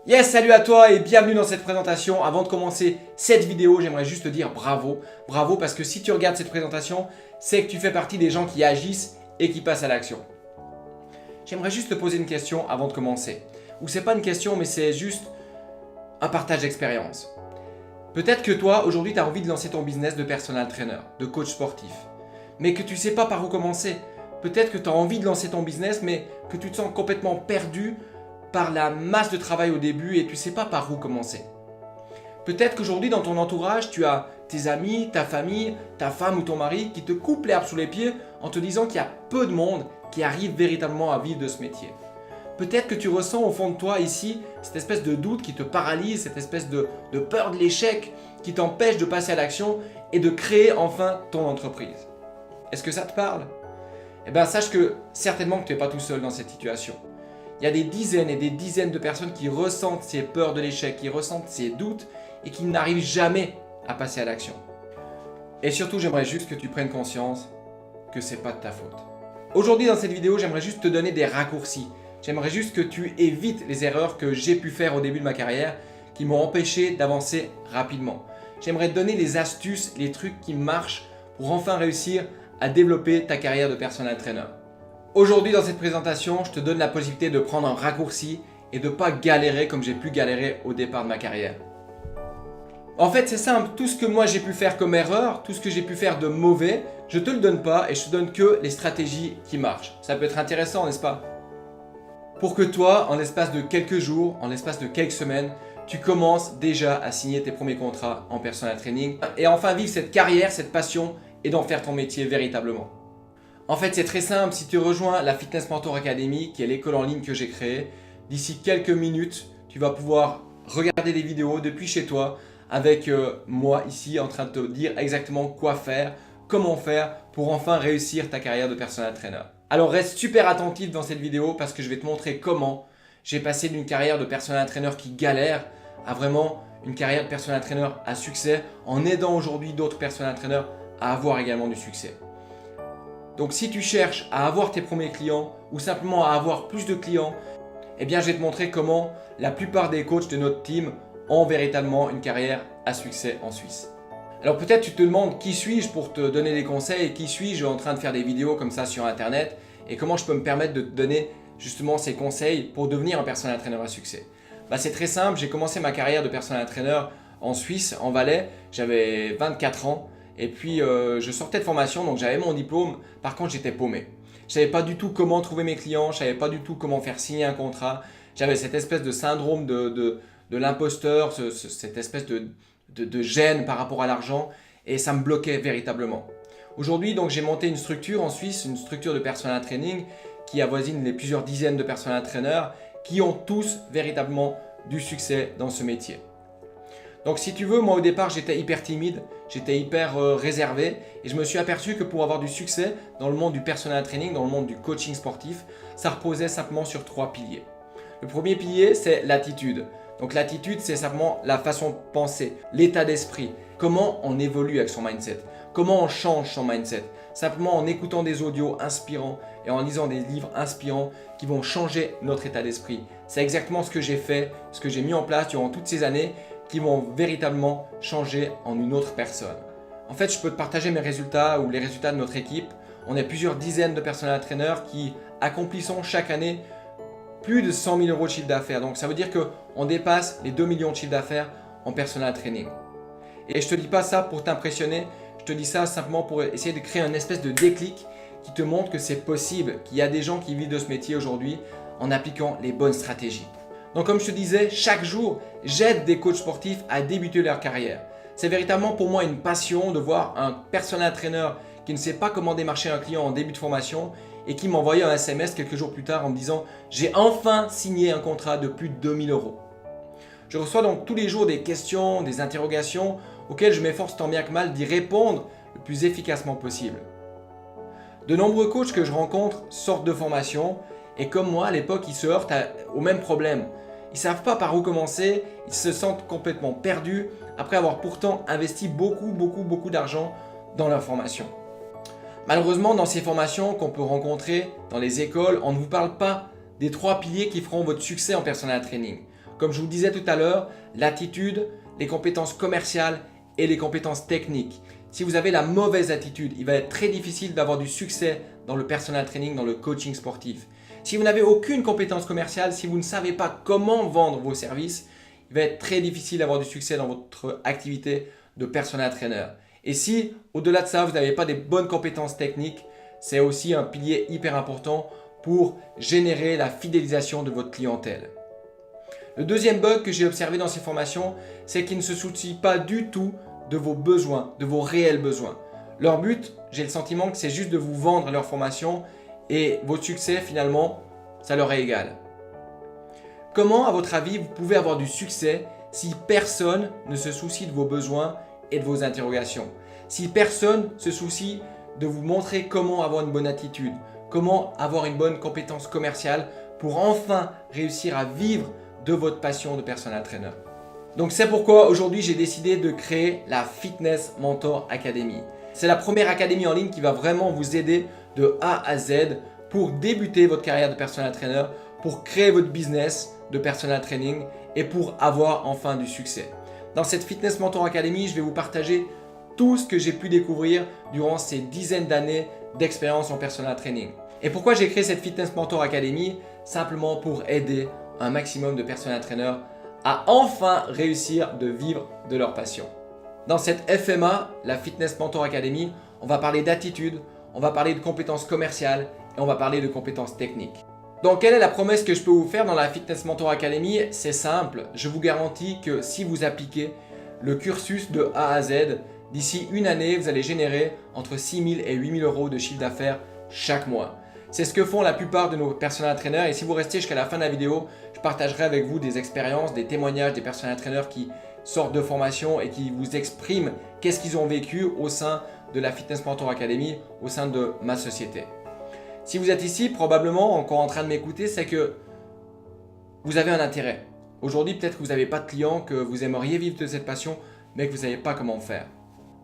Yes, salut à toi et bienvenue dans cette présentation. Avant de commencer cette vidéo, j'aimerais juste te dire bravo. Bravo parce que si tu regardes cette présentation, c'est que tu fais partie des gens qui agissent et qui passent à l'action. J'aimerais juste te poser une question avant de commencer. Ou c'est pas une question, mais c'est juste un partage d'expérience. Peut-être que toi, aujourd'hui, tu as envie de lancer ton business de personal trainer, de coach sportif. Mais que tu sais pas par où commencer. Peut-être que tu as envie de lancer ton business, mais que tu te sens complètement perdu par la masse de travail au début et tu ne sais pas par où commencer. Peut-être qu'aujourd'hui dans ton entourage, tu as tes amis, ta famille, ta femme ou ton mari qui te coupent l'herbe sous les pieds en te disant qu'il y a peu de monde qui arrive véritablement à vivre de ce métier. Peut-être que tu ressens au fond de toi ici cette espèce de doute qui te paralyse, cette espèce de peur de l'échec qui t'empêche de passer à l'action et de créer enfin ton entreprise. Est-ce que ça te parle? Eh bien sache que certainement que tu n'es pas tout seul dans cette situation. Il y a des dizaines et des dizaines de personnes qui ressentent ces peurs de l'échec, qui ressentent ces doutes et qui n'arrivent jamais à passer à l'action. Et surtout, j'aimerais juste que tu prennes conscience que ce n'est pas de ta faute. Aujourd'hui, dans cette vidéo, j'aimerais juste te donner des raccourcis. J'aimerais juste que tu évites les erreurs que j'ai pu faire au début de ma carrière qui m'ont empêché d'avancer rapidement. J'aimerais te donner les astuces, les trucs qui marchent pour enfin réussir à développer ta carrière de personal trainer. Aujourd'hui dans cette présentation, je te donne la possibilité de prendre un raccourci et de ne pas galérer comme j'ai pu galérer au départ de ma carrière. En fait c'est simple, tout ce que moi j'ai pu faire comme erreur, tout ce que j'ai pu faire de mauvais, je ne te le donne pas et je te donne que les stratégies qui marchent. Ça peut être intéressant, n'est-ce pas? Pour que toi, en l'espace de quelques jours, en l'espace de quelques semaines, tu commences déjà à signer tes premiers contrats en personal training et enfin vivre cette carrière, cette passion et d'en faire ton métier véritablement. En fait, c'est très simple, si tu rejoins la Fitness Mentor Academy, qui est l'école en ligne que j'ai créée, d'ici quelques minutes, tu vas pouvoir regarder des vidéos depuis chez toi avec moi ici en train de te dire exactement quoi faire, comment faire pour enfin réussir ta carrière de personal trainer. Alors reste super attentif dans cette vidéo parce que je vais te montrer comment j'ai passé d'une carrière de personal trainer qui galère à vraiment une carrière de personal trainer à succès en aidant aujourd'hui d'autres personal trainers à avoir également du succès. Donc si tu cherches à avoir tes premiers clients ou simplement à avoir plus de clients, eh bien je vais te montrer comment la plupart des coachs de notre team ont véritablement une carrière à succès en Suisse. Alors peut-être tu te demandes qui suis-je pour te donner des conseils, qui suis-je en train de faire des vidéos comme ça sur internet et comment je peux me permettre de te donner justement ces conseils pour devenir un personal trainer à succès. C'est très simple, j'ai commencé ma carrière de personal trainer en Suisse, en Valais, j'avais 24 ans. Et puis je sortais de formation, donc j'avais mon diplôme, par contre j'étais paumé. Je ne savais pas du tout comment trouver mes clients, je ne savais pas du tout comment faire signer un contrat. J'avais cette espèce de syndrome de l'imposteur, cette espèce de gêne par rapport à l'argent et ça me bloquait véritablement. Aujourd'hui donc j'ai monté une structure en Suisse, une structure de personal training qui avoisine les plusieurs dizaines de personal trainers qui ont tous véritablement du succès dans ce métier. Donc si tu veux, moi au départ j'étais hyper timide, j'étais hyper réservé et je me suis aperçu que pour avoir du succès dans le monde du personal training, dans le monde du coaching sportif, ça reposait simplement sur 3 piliers. Le premier pilier c'est l'attitude. Donc l'attitude c'est simplement la façon de penser, l'état d'esprit, comment on évolue avec son mindset, comment on change son mindset, simplement en écoutant des audios inspirants et en lisant des livres inspirants qui vont changer notre état d'esprit. C'est exactement ce que j'ai fait, ce que j'ai mis en place durant toutes ces années qui vont véritablement changer en une autre personne. En fait, je peux te partager mes résultats ou les résultats de notre équipe. On est plusieurs dizaines de personal trainers qui accomplissons chaque année plus de 100 000 € de chiffre d'affaires. Donc ça veut dire qu'on dépasse les 2 millions de chiffre d'affaires en personal training. Et je ne te dis pas ça pour t'impressionner, je te dis ça simplement pour essayer de créer une espèce de déclic qui te montre que c'est possible, qu'il y a des gens qui vivent de ce métier aujourd'hui en appliquant les bonnes stratégies. Donc comme je te disais, chaque jour, j'aide des coachs sportifs à débuter leur carrière. C'est véritablement pour moi une passion de voir un personal trainer qui ne sait pas comment démarcher un client en début de formation et qui m'envoyait un SMS quelques jours plus tard en me disant « J'ai enfin signé un contrat de plus de 2 000 €. Je reçois donc tous les jours des questions, des interrogations auxquelles je m'efforce tant bien que mal d'y répondre le plus efficacement possible. De nombreux coachs que je rencontre sortent de formation et comme moi à l'époque, ils se heurtent au même problème. Ils ne savent pas par où commencer, ils se sentent complètement perdus après avoir pourtant investi beaucoup d'argent dans leur formation. Malheureusement, dans ces formations qu'on peut rencontrer dans les écoles, on ne vous parle pas des 3 piliers qui feront votre succès en personal training. Comme je vous le disais tout à l'heure, l'attitude, les compétences commerciales et les compétences techniques. Si vous avez la mauvaise attitude, il va être très difficile d'avoir du succès dans le personal training, dans le coaching sportif. Si vous n'avez aucune compétence commerciale, si vous ne savez pas comment vendre vos services, il va être très difficile d'avoir du succès dans votre activité de personal trainer. Et si, au-delà de ça, vous n'avez pas des bonnes compétences techniques, c'est aussi un pilier hyper important pour générer la fidélisation de votre clientèle. Le deuxième bug que j'ai observé dans ces formations, c'est qu'ils ne se soucient pas du tout de vos besoins, de vos réels besoins. Leur but, j'ai le sentiment que c'est juste de vous vendre leur formation et votre succès, finalement, ça leur est égal. Comment, à votre avis, vous pouvez avoir du succès si personne ne se soucie de vos besoins et de vos interrogations? Si personne se soucie de vous montrer comment avoir une bonne attitude, comment avoir une bonne compétence commerciale pour enfin réussir à vivre de votre passion de personal trainer. Donc c'est pourquoi aujourd'hui j'ai décidé de créer la Fitness Mentor Academy. C'est la première académie en ligne qui va vraiment vous aider de A à Z pour débuter votre carrière de personal trainer, pour créer votre business de personal training et pour avoir enfin du succès. Dans cette Fitness Mentor Academy, je vais vous partager tout ce que j'ai pu découvrir durant ces dizaines d'années d'expérience en personal training. Et pourquoi j'ai créé cette Fitness Mentor Academy? Simplement pour aider un maximum de personal trainers à enfin réussir de vivre de leur passion. Dans cette FMA, la Fitness Mentor Academy, on va parler d'attitude, on va parler de compétences commerciales et on va parler de compétences techniques. Donc quelle est la promesse que je peux vous faire dans la Fitness Mentor Academy? C'est simple, je vous garantis que si vous appliquez le cursus de A à Z, d'ici une année, vous allez générer entre 6 000 et 8 000 euros de chiffre d'affaires chaque mois. C'est ce que font la plupart de nos personal trainers et si vous restez jusqu'à la fin de la vidéo, je partagerai avec vous des expériences, des témoignages des personal trainers qui sortent de formation et qui vous expriment qu'est-ce qu'ils ont vécu au sein de la Fitness Mentor Academy, au sein de ma société. Si vous êtes ici, probablement encore en train de m'écouter, c'est que vous avez un intérêt. Aujourd'hui, peut-être que vous n'avez pas de clients, que vous aimeriez vivre de cette passion, mais que vous ne savez pas comment faire.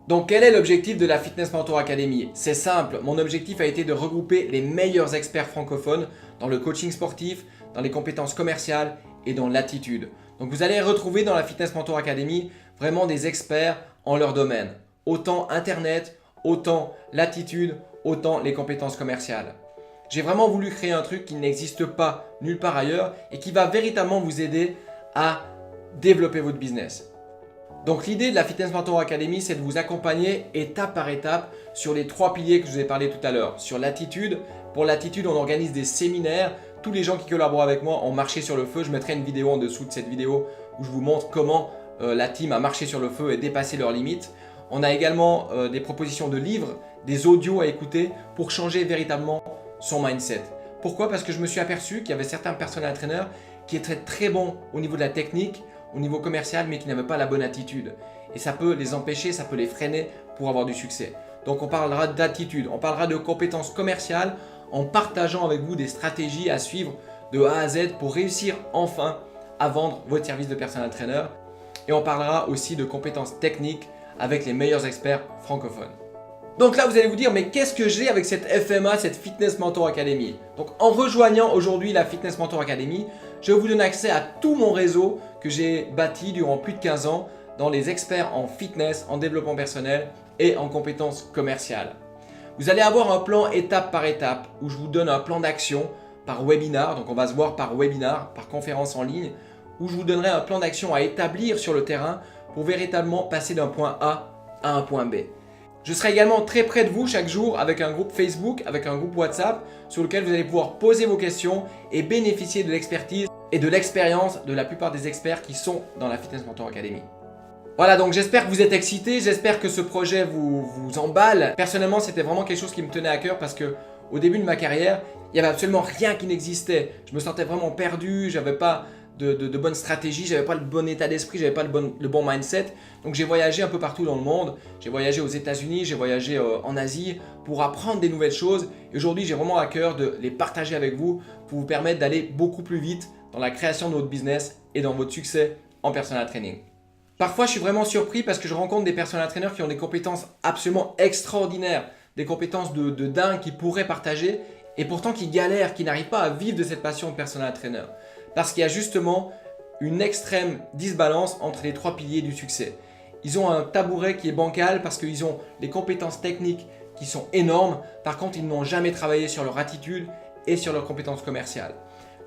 Donc quel est l'objectif de la Fitness Mentor Academy? C'est simple, mon objectif a été de regrouper les meilleurs experts francophones dans le coaching sportif, dans les compétences commerciales et dans l'attitude. Donc vous allez retrouver dans la Fitness Mentor Academy vraiment des experts en leur domaine. Autant Internet, autant l'attitude, autant les compétences commerciales. J'ai vraiment voulu créer un truc qui n'existe pas nulle part ailleurs et qui va véritablement vous aider à développer votre business. Donc l'idée de la Fitness Mentor Academy, c'est de vous accompagner étape par étape sur les 3 piliers que je vous ai parlé tout à l'heure. Sur l'attitude, pour l'attitude, on organise des séminaires. Tous les gens qui collaborent avec moi ont marché sur le feu. Je mettrai une vidéo en dessous de cette vidéo où je vous montre comment la team a marché sur le feu et dépassé leurs limites. On a également des propositions de livres, des audios à écouter pour changer véritablement son mindset. Pourquoi? Parce que je me suis aperçu qu'il y avait certains personal trainers qui étaient très bons au niveau de la technique, au niveau commercial, mais qui n'avaient pas la bonne attitude. Et ça peut les empêcher, ça peut les freiner pour avoir du succès. Donc on parlera d'attitude, on parlera de compétences commerciales en partageant avec vous des stratégies à suivre de A à Z pour réussir enfin à vendre votre service de personal trainer. Et on parlera aussi de compétences techniques avec les meilleurs experts francophones. Donc là, vous allez vous dire, mais qu'est-ce que j'ai avec cette FMA, cette Fitness Mentor Academy? Donc en rejoignant aujourd'hui la Fitness Mentor Academy, je vous donne accès à tout mon réseau que j'ai bâti durant plus de 15 ans dans les experts en fitness, en développement personnel et en compétences commerciales. Vous allez avoir un plan étape par étape où je vous donne un plan d'action par webinar, donc on va se voir par webinar, par conférence en ligne, où je vous donnerai un plan d'action à établir sur le terrain pour véritablement passer d'un point A à un point B. Je serai également très près de vous chaque jour avec un groupe Facebook, avec un groupe WhatsApp sur lequel vous allez pouvoir poser vos questions et bénéficier de l'expertise et de l'expérience de la plupart des experts qui sont dans la Fitness Mentor Academy. Voilà, donc j'espère que vous êtes excités, j'espère que ce projet vous emballe. Personnellement, c'était vraiment quelque chose qui me tenait à cœur parce que au début de ma carrière, il n'y avait absolument rien qui n'existait. Je me sentais vraiment perdu, j'avais pas de bonne stratégie, j'avais pas le bon état d'esprit, j'avais pas le bon mindset. Donc j'ai voyagé un peu partout dans le monde, j'ai voyagé aux États-Unis, j'ai voyagé en Asie pour apprendre des nouvelles choses. Et aujourd'hui, j'ai vraiment à cœur de les partager avec vous pour vous permettre d'aller beaucoup plus vite dans la création de votre business et dans votre succès en personal training. Parfois, je suis vraiment surpris parce que je rencontre des personal trainers qui ont des compétences absolument extraordinaires, des compétences de dingue qu'ils pourraient partager et pourtant qui galèrent, qui n'arrivent pas à vivre de cette passion de personal trainer. Parce qu'il y a justement une extrême disbalance entre les trois piliers du succès. Ils ont un tabouret qui est bancal parce qu'ils ont les compétences techniques qui sont énormes. Par contre, ils n'ont jamais travaillé sur leur attitude et sur leurs compétences commerciales.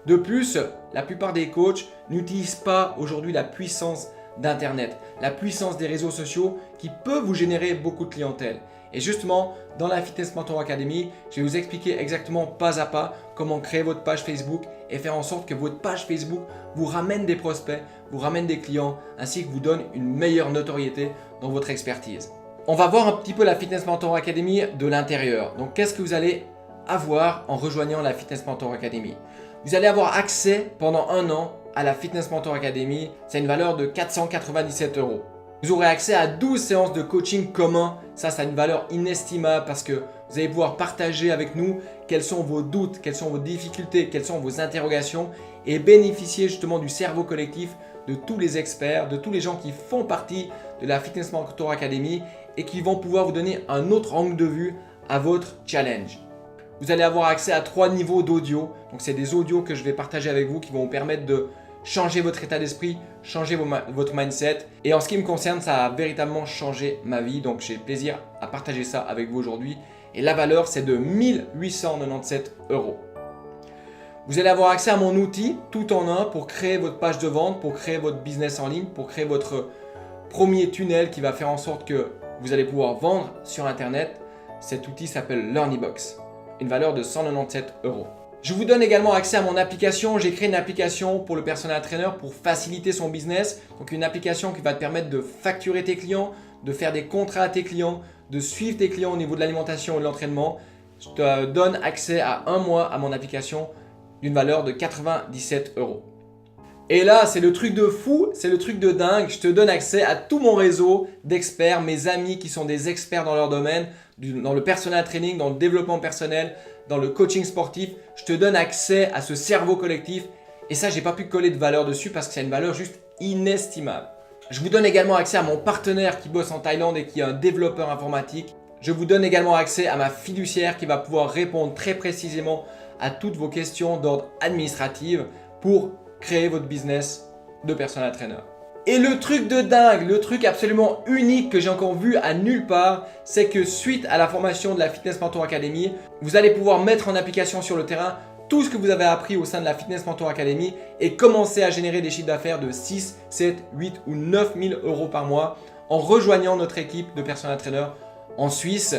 De plus, la plupart des coachs n'utilisent pas aujourd'hui la puissance d'Internet, la puissance des réseaux sociaux qui peuvent vous générer beaucoup de clientèle. Et justement, dans la Fitness Mentor Academy, je vais vous expliquer exactement pas à pas comment créer votre page Facebook et faire en sorte que votre page Facebook vous ramène des prospects, vous ramène des clients, ainsi que vous donne une meilleure notoriété dans votre expertise. On va voir un petit peu la Fitness Mentor Academy de l'intérieur. Donc, qu'est-ce que vous allez avoir en rejoignant la Fitness Mentor Academy? Vous allez avoir accès pendant 1 an à la Fitness Mentor Academy. C'est une valeur de 497 €. Vous aurez accès à 12 séances de coaching commun. Ça a une valeur inestimable parce que vous allez pouvoir partager avec nous quels sont vos doutes, quelles sont vos difficultés, quelles sont vos interrogations et bénéficier justement du cerveau collectif de tous les experts, de tous les gens qui font partie de la Fitness Mentor Academy et qui vont pouvoir vous donner un autre angle de vue à votre challenge. Vous allez avoir accès à 3 niveaux d'audio. Donc, c'est des audios que je vais partager avec vous qui vont vous permettre de changer votre état d'esprit, changer votre mindset. Et en ce qui me concerne, ça a véritablement changé ma vie. Donc, j'ai plaisir à partager ça avec vous aujourd'hui. Et la valeur, c'est de 1897 €. Vous allez avoir accès à mon outil tout en un pour créer votre page de vente, pour créer votre business en ligne, pour créer votre premier tunnel qui va faire en sorte que vous allez pouvoir vendre sur Internet. Cet outil s'appelle LearnyBox. Une valeur de 197 €. Je vous donne également accès à mon application. J'ai créé une application pour le personal trainer pour faciliter son business. Donc une application qui va te permettre de facturer tes clients, de faire des contrats à tes clients, de suivre tes clients au niveau de l'alimentation et de l'entraînement. Je te donne accès à 1 mois à mon application d'une valeur de 97 €. Et là, c'est le truc de fou, c'est le truc de dingue. Je te donne accès à tout mon réseau d'experts, mes amis qui sont des experts dans leur domaine, dans le personal training, dans le développement personnel, dans le coaching sportif. Je te donne accès à ce cerveau collectif. Et ça, j'ai pas pu coller de valeur dessus parce que c'est une valeur juste inestimable. Je vous donne également accès à mon partenaire qui bosse en Thaïlande et qui est un développeur informatique. Je vous donne également accès à ma fiduciaire qui va pouvoir répondre très précisément à toutes vos questions d'ordre administratif pour créer votre business de personal trainer. Et le truc de dingue, le truc absolument unique que j'ai encore vu à nulle part, c'est que suite à la formation de la Fitness Mentor Academy, vous allez pouvoir mettre en application sur le terrain tout ce que vous avez appris au sein de la Fitness Mentor Academy et commencer à générer des chiffres d'affaires de 6, 7, 8 ou 9 000 € par mois en rejoignant notre équipe de personal trainer en Suisse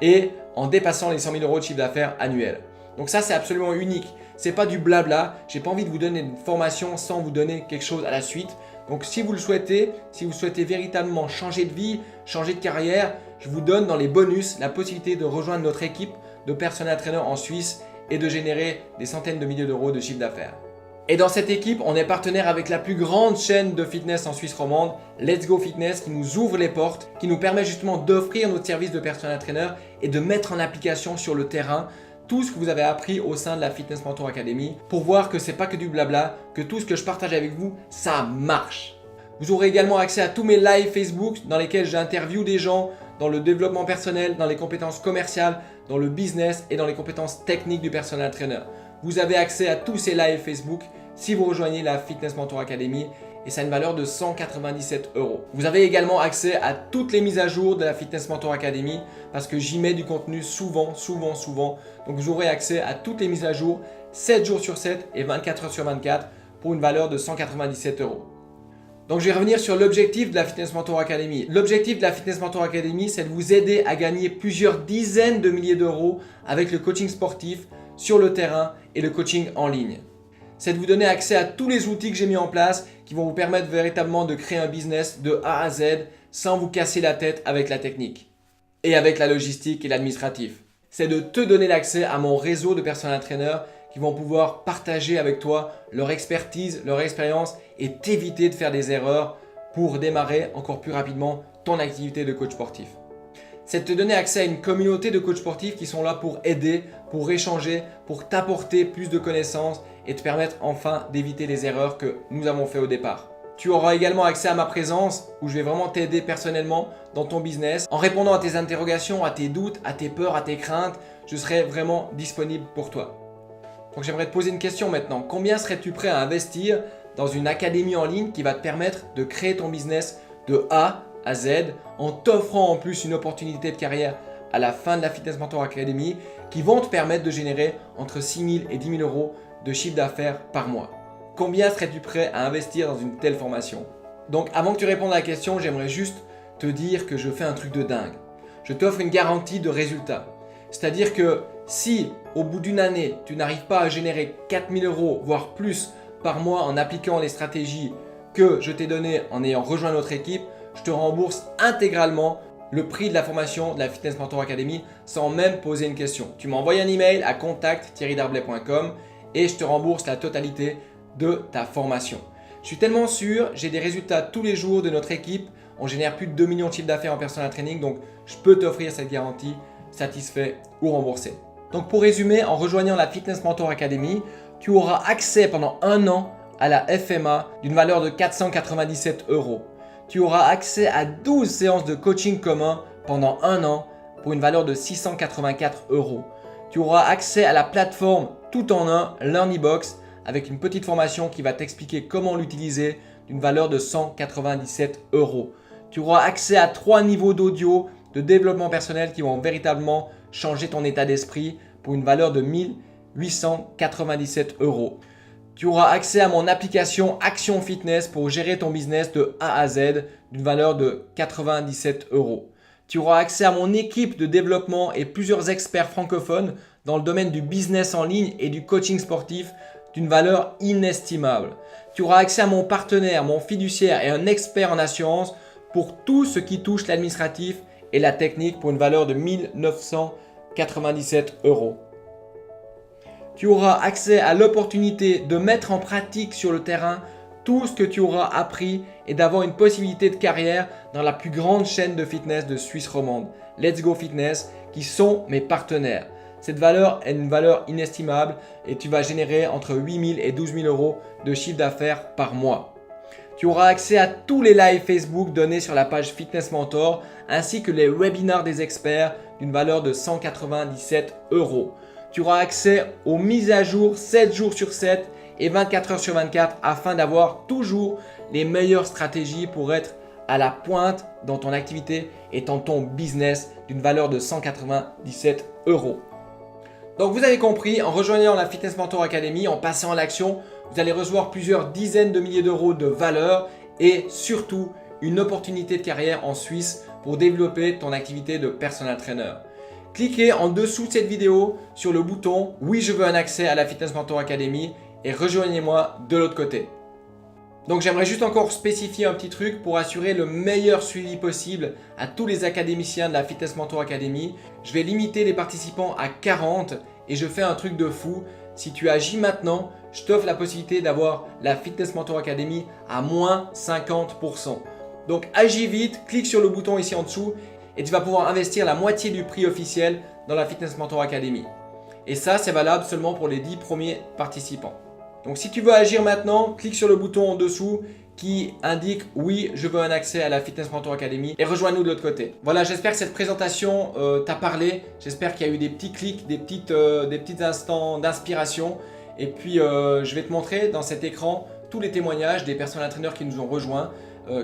et en dépassant les 100 000 € de chiffre d'affaires annuel. Donc ça, c'est absolument unique. C'est pas du blabla. J'ai pas envie de vous donner une formation sans vous donner quelque chose à la suite. Donc si vous le souhaitez, si vous souhaitez véritablement changer de vie, changer de carrière, je vous donne dans les bonus la possibilité de rejoindre notre équipe de personal trainer en Suisse et de générer des centaines de milliers d'euros de chiffre d'affaires. Et dans cette équipe, on est partenaire avec la plus grande chaîne de fitness en Suisse romande, Let's Go Fitness, qui nous ouvre les portes, qui nous permet justement d'offrir notre service de personal trainer et de mettre en application sur le terrain tout ce que vous avez appris au sein de la Fitness Mentor Academy pour voir que c'est pas que du blabla, que tout ce que je partage avec vous, ça marche. Vous aurez également accès à tous mes lives Facebook dans lesquels j'interviewe des gens dans le développement personnel, dans les compétences commerciales, dans le business et dans les compétences techniques du personal trainer. Vous avez accès à tous ces lives Facebook si vous rejoignez la Fitness Mentor Academy et ça a une valeur de 197 €. Vous avez également accès à toutes les mises à jour de la Fitness Mentor Academy parce que j'y mets du contenu souvent. Donc vous aurez accès à toutes les mises à jour 7 jours sur 7 et 24 heures sur 24 pour une valeur de 197 €. Donc je vais revenir sur l'objectif de la Fitness Mentor Academy. L'objectif de la Fitness Mentor Academy, c'est de vous aider à gagner plusieurs dizaines de milliers d'euros avec le coaching sportif sur le terrain et le coaching en ligne. C'est de vous donner accès à tous les outils que j'ai mis en place qui vont vous permettre véritablement de créer un business de A à Z sans vous casser la tête avec la technique et avec la logistique et l'administratif. C'est de te donner l'accès à mon réseau de personal trainers qui vont pouvoir partager avec toi leur expertise, leur expérience et t'éviter de faire des erreurs pour démarrer encore plus rapidement ton activité de coach sportif. C'est de te donner accès à une communauté de coachs sportifs qui sont là pour aider, pour échanger, pour t'apporter plus de connaissances et te permettre enfin d'éviter les erreurs que nous avons fait au départ. Tu auras également accès à ma présence où je vais vraiment t'aider personnellement dans ton business en répondant à tes interrogations, à tes doutes, à tes peurs, à tes craintes. Je serai vraiment disponible pour toi. Donc j'aimerais te poser une question maintenant. Combien serais-tu prêt à investir dans une académie en ligne qui va te permettre de créer ton business de A à Z en t'offrant en plus une opportunité de carrière à la fin de la Fitness Mentor Academy qui vont te permettre de générer entre 6 000 et 10 000 euros de chiffre d'affaires par mois. Combien serais-tu prêt à investir dans une telle formation? Donc avant que tu répondes à la question, j'aimerais juste te dire que je fais un truc de dingue. Je t'offre une garantie de résultat. C'est-à-dire que si au bout d'une année, tu n'arrives pas à générer 4 000 euros, voire plus par mois en appliquant les stratégies que je t'ai données en ayant rejoint notre équipe, je te rembourse intégralement le prix de la formation de la Fitness Mentor Academy sans même poser une question. Tu m'envoies un email à contact@thierrydarblay.com et je te rembourse la totalité de ta formation. Je suis tellement sûr, j'ai des résultats tous les jours de notre équipe. On génère plus de 2 millions de chiffres d'affaires en personal training, donc je peux t'offrir cette garantie satisfait ou remboursé. Donc pour résumer, en rejoignant la Fitness Mentor Academy, tu auras accès pendant un an à la FMA d'une valeur de 497 euros. Tu auras accès à 12 séances de coaching commun pendant un an pour une valeur de 684 euros. Tu auras accès à la plateforme tout en un LearnyBox avec une petite formation qui va t'expliquer comment l'utiliser d'une valeur de 197 euros. Tu auras accès à 3 niveaux d'audio de développement personnel qui vont véritablement changer ton état d'esprit pour une valeur de 1897 euros. Tu auras accès à mon application Action Fitness pour gérer ton business de A à Z d'une valeur de 97 euros. Tu auras accès à mon équipe de développement et plusieurs experts francophones dans le domaine du business en ligne et du coaching sportif d'une valeur inestimable. Tu auras accès à mon partenaire, mon fiduciaire et un expert en assurance pour tout ce qui touche l'administratif et la technique pour une valeur de 1997 euros. Tu auras accès à l'opportunité de mettre en pratique sur le terrain tout ce que tu auras appris et d'avoir une possibilité de carrière dans la plus grande chaîne de fitness de Suisse romande, Let's Go Fitness, qui sont mes partenaires. Cette valeur est une valeur inestimable et tu vas générer entre 8 000 et 12 000 euros de chiffre d'affaires par mois. Tu auras accès à tous les lives Facebook donnés sur la page Fitness Mentor ainsi que les webinars des experts d'une valeur de 197 euros. Tu auras accès aux mises à jour 7 jours sur 7 et 24 heures sur 24 afin d'avoir toujours les meilleures stratégies pour être à la pointe dans ton activité et dans ton business d'une valeur de 197 euros. Donc vous avez compris, en rejoignant la Fitness Mentor Academy, en passant à l'action, vous allez recevoir plusieurs dizaines de milliers d'euros de valeur et surtout une opportunité de carrière en Suisse pour développer ton activité de personal trainer. Cliquez en dessous de cette vidéo sur le bouton « Oui, je veux un accès à la Fitness Mentor Academy » et rejoignez-moi de l'autre côté. Donc j'aimerais juste encore spécifier un petit truc pour assurer le meilleur suivi possible à tous les académiciens de la Fitness Mentor Academy. Je vais limiter les participants à 40 et je fais un truc de fou. Si tu agis maintenant, je t'offre la possibilité d'avoir la Fitness Mentor Academy à moins 50%. Donc agis vite, clique sur le bouton ici en dessous et tu vas pouvoir investir la moitié du prix officiel dans la Fitness Mentor Academy. Et ça, c'est valable seulement pour les 10 premiers participants. Donc si tu veux agir maintenant, clique sur le bouton en dessous qui indique « Oui, je veux un accès à la Fitness Mentor Academy » et rejoins-nous de l'autre côté. Voilà, j'espère que cette présentation t'a parlé. J'espère qu'il y a eu des petits clics, des petits instants d'inspiration. Et puis, je vais te montrer dans cet écran tous les témoignages des personal trainers qui nous ont rejoints,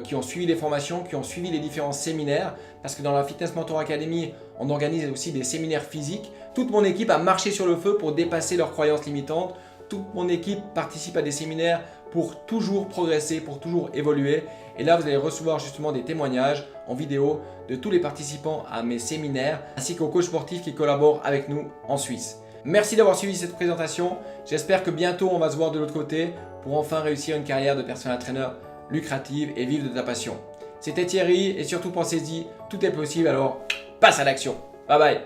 qui ont suivi les formations, qui ont suivi les différents séminaires. Parce que dans la Fitness Mentor Academy, on organise aussi des séminaires physiques. Toute mon équipe a marché sur le feu pour dépasser leurs croyances limitantes. Toute mon équipe participe à des séminaires pour toujours progresser, pour toujours évoluer. Et là, vous allez recevoir justement des témoignages en vidéo de tous les participants à mes séminaires, ainsi qu'aux coachs sportifs qui collaborent avec nous en Suisse. Merci d'avoir suivi cette présentation. J'espère que bientôt, on va se voir de l'autre côté pour enfin réussir une carrière de personal trainer lucrative et vivre de ta passion. C'était Thierry et surtout pensez-y, tout est possible, alors passe à l'action. Bye bye.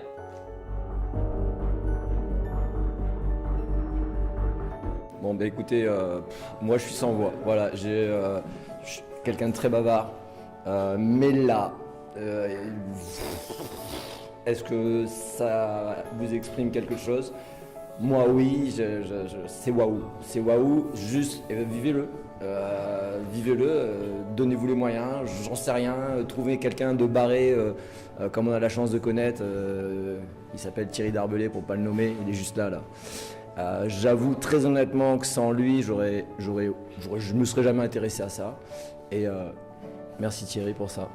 Bon bah écoutez, moi je suis sans voix, voilà, je suis quelqu'un de très bavard, mais là, est-ce que ça vous exprime quelque chose? Moi oui, c'est waouh, juste vivez-le, donnez-vous les moyens, j'en sais rien, trouvez quelqu'un de barré comme on a la chance de connaître, il s'appelle Thierry Darblay pour pas le nommer, il est juste là. J'avoue très honnêtement que sans lui, je me serais jamais intéressé à ça. Et merci Thierry pour ça.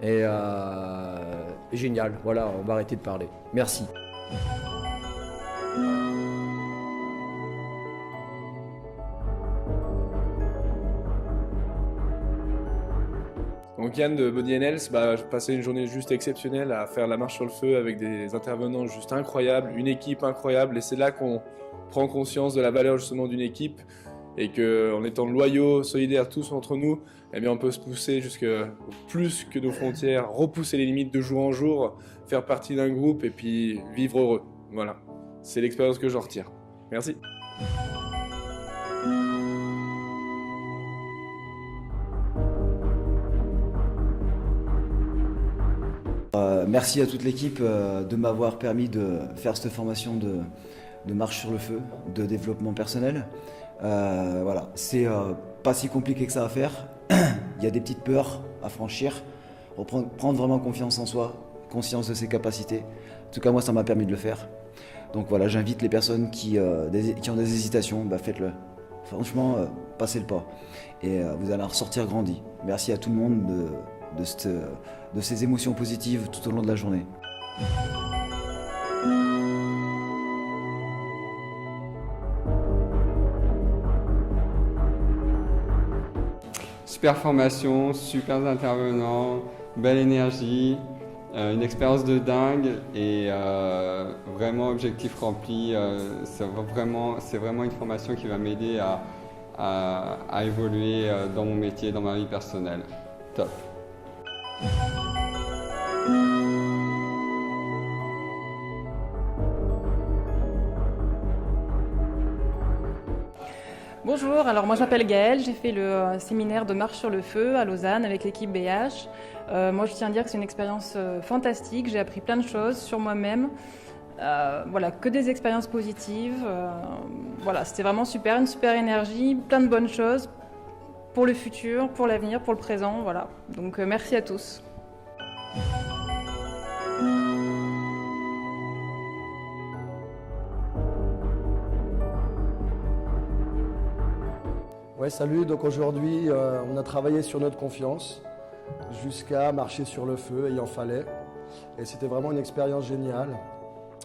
Et génial, voilà, on va arrêter de parler. Merci. Donc Yann de Body Health, je passais une journée juste exceptionnelle à faire la marche sur le feu avec des intervenants juste incroyables, une équipe incroyable, et c'est là qu'on prend conscience de la valeur justement d'une équipe et qu'en étant loyaux, solidaires tous entre nous, eh bien on peut se pousser jusque plus que nos frontières, repousser les limites de jour en jour, faire partie d'un groupe et puis vivre heureux. Voilà, c'est l'expérience que j'en retire. Merci. Merci à toute l'équipe de m'avoir permis de faire cette formation de marche sur le feu, de développement personnel. Voilà, c'est pas si compliqué que ça à faire. Il y a des petites peurs à franchir, prendre vraiment confiance en soi, conscience de ses capacités. En tout cas, moi, ça m'a permis de le faire. Donc voilà, j'invite les personnes qui ont des hésitations, faites-le. Franchement, passez le pas. Et vous allez en ressortir grandi. Merci à tout le monde de ces émotions positives tout au long de la journée. Super formation, super intervenants, belle énergie, une expérience de dingue et vraiment objectif rempli. C'est vraiment une formation qui va m'aider à évoluer dans mon métier, dans ma vie personnelle. Top. Bonjour, alors moi je m'appelle Gaëlle, j'ai fait le séminaire de marche sur le feu à Lausanne avec l'équipe BH. Moi je tiens à dire que c'est une expérience fantastique, j'ai appris plein de choses sur moi-même. Voilà, que des expériences positives. Voilà, c'était vraiment super, une super énergie, plein de bonnes choses pour le futur, pour l'avenir, pour le présent. Voilà, donc merci à tous. Ouais, salut, donc aujourd'hui on a travaillé sur notre confiance jusqu'à marcher sur le feu et il en fallait. Et c'était vraiment une expérience géniale.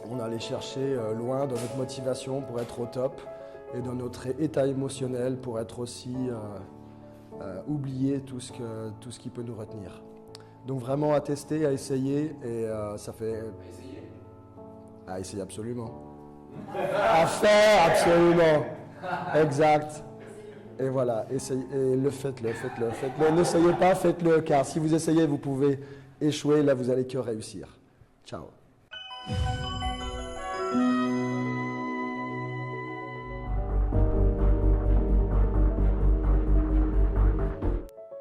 On allait chercher loin dans notre motivation pour être au top et dans notre état émotionnel pour être aussi oublier tout ce qui peut nous retenir. Donc vraiment à tester, à essayer et ça fait... À essayer absolument. À faire absolument. Exact. Et voilà, essayez, et faites-le. N'essayez pas, faites-le, car si vous essayez, vous pouvez échouer, là vous allez que réussir. Ciao.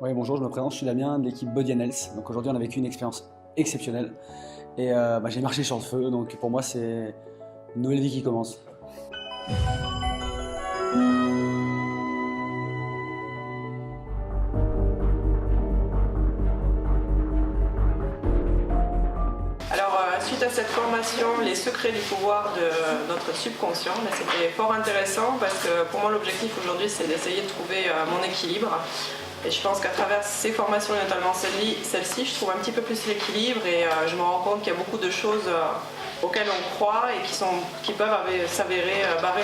Oui, bonjour, je me présente, je suis Damien de l'équipe Body Health. Donc aujourd'hui, on a vécu une expérience exceptionnelle. Et j'ai marché sur le feu, donc pour moi, c'est une nouvelle vie qui commence. Suite à cette formation, les secrets du pouvoir de notre subconscient, c'était fort intéressant parce que pour moi l'objectif aujourd'hui c'est d'essayer de trouver mon équilibre. Et je pense qu'à travers ces formations, notamment celle-ci, je trouve un petit peu plus l'équilibre et je me rends compte qu'il y a beaucoup de choses auxquelles on croit et qui peuvent s'avérer barrer